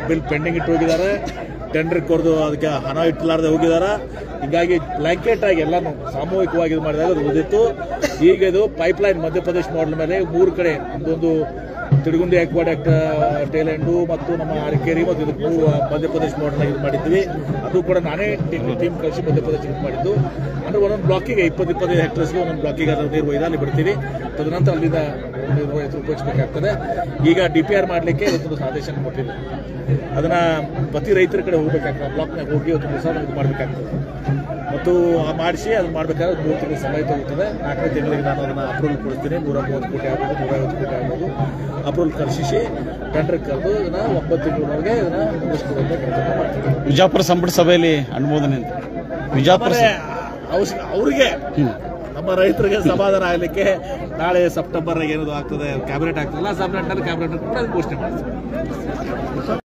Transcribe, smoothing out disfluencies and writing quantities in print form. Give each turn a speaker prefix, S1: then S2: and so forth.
S1: Bill pending ಇಟ್ಟು ಹೋಗಿದ್ದಾರೆ, tender ಕೊರೆದು ಅದಕ್ಕೆ ಹಣ ಇಟ್ಟಲಾರದೆ ಹೋಗಿದ್ದಾರೆ. ಹೀಗಾಗಿ ಬ್ಲಾಂಕೆಟ್ ಆಗಿ ಎಲ್ಲಾನು ಸಾಮೂಹಿಕವಾಗಿ ಇದು ಮಾಡಿದಾಗ ಅದು ಉಳಿದಿತ್ತು. ಈಗ ಇದು ಪೈಪ್ಲೈನ್ ಮಧ್ಯಪ್ರದೇಶ ಮಾಡಲ್ ಮೇಲೆ 3 ಕಡೆ ಒಂದು ತಿಡುಗುಂಡಿ ಅಕ್ವಾಟಿಕ್ ಟೇಲೆಂಡು ಮತ್ತು ನಮ್ಮ ಅರಕೇರಿ ಮತ್ತು ಇದು ಮಧ್ಯಪ್ರದೇಶ ಮಾಡಲ್ ಇದು ಮಾಡಿದ್ವಿ. ಅದು ಕೂಡ ನಾನೇ ಟೀಮ್ ಕಳಿಸಿ ಮಧ್ಯಪ್ರದೇಶ ಇದು ಮಾಡಿದ್ದು. ಅಂದ್ರೆ ಒಂದೊಂದು ಬ್ಲಾಕಿಗೆ 20-25 ಹೆಕ್ಟರ್ಸ್ಗೆ ಒಂದೊಂದು ಬ್ಲಾಕಿಗೆ ಅದರ ನೀರು ಒಯ್ದು ಅಲ್ಲಿ ಬಿಡ್ತೀವಿ. ತದನಂತರ ಅಲ್ಲಿಂದ ಉಪಯೋಗಿಸಬೇಕಾಗ್ತದೆ. ಈಗ DPR ಮಾಡಲಿಕ್ಕೆ ಇವತ್ತೊಂದು ಆದೇಶ ಕೊಟ್ಟಿದೆ. ಅದನ್ನ ಪ್ರತಿ ರೈತರ ಕಡೆ ಹೋಗ್ಬೇಕಾಗ್ತದೆ, ಬ್ಲಾಕ್ನಾಗ ಹೋಗಿ ಒಂದು ದಿವಸ ಇದು ಮಾಡಬೇಕಾಗ್ತದೆ ಮತ್ತು ಮಾಡಿಸಿ ಅದನ್ನ ಮಾಡಬೇಕಾದ್ರೆ 3 ತಿಂಗಳ ಸಮಯ ತಗೋತದೆ. 4ನೇ ತಿಂಗಳಿಗೆ ನಾನು ಅದನ್ನು ಅಪ್ರೂವಲ್ ಕೊಡ್ತೀನಿ. 130 ಕೋಟಿ ಆಗ್ಬೋದು, 150 ಕೋಟಿ ಆಗ್ಬೋದು. ಅಪ್ರೂವಲ್ ಕಳಿಸಿ ಟೆಂಡರ್ ಕರೆದು ಇದನ್ನು 9 ತಿಂಗಳವರೆಗೆ ಇದನ್ನು ಮುಗಿಸ್ಕೊಡುವಂಥ ಕೆಲಸ ಮಾಡ್ತೀವಿ.
S2: ವಿಜಾಪುರ ಸಂಪುಟ ಸಭೆಯಲ್ಲಿ ಅನುಮೋದನೆ ಅಂತ ವಿಜಾಪುರ
S1: ಅವರಿಗೆ ನಮ್ಮ ರೈತರಿಗೆ ಸಮಾಧಾನ ಆಗಲಿಕ್ಕೆ ನಾಳೆ ಸೆಪ್ಟೆಂಬರ್ ಏನದು ಆಗ್ತದೆ, ಕ್ಯಾಬಿನೆಟ್ ಆಗ್ತದಲ್ಲ, ಕ್ಯಾಬಿನೆಟ್ ಕೂಡ ಘೋಷಣೆ ಮಾಡ್ತೀವಿ.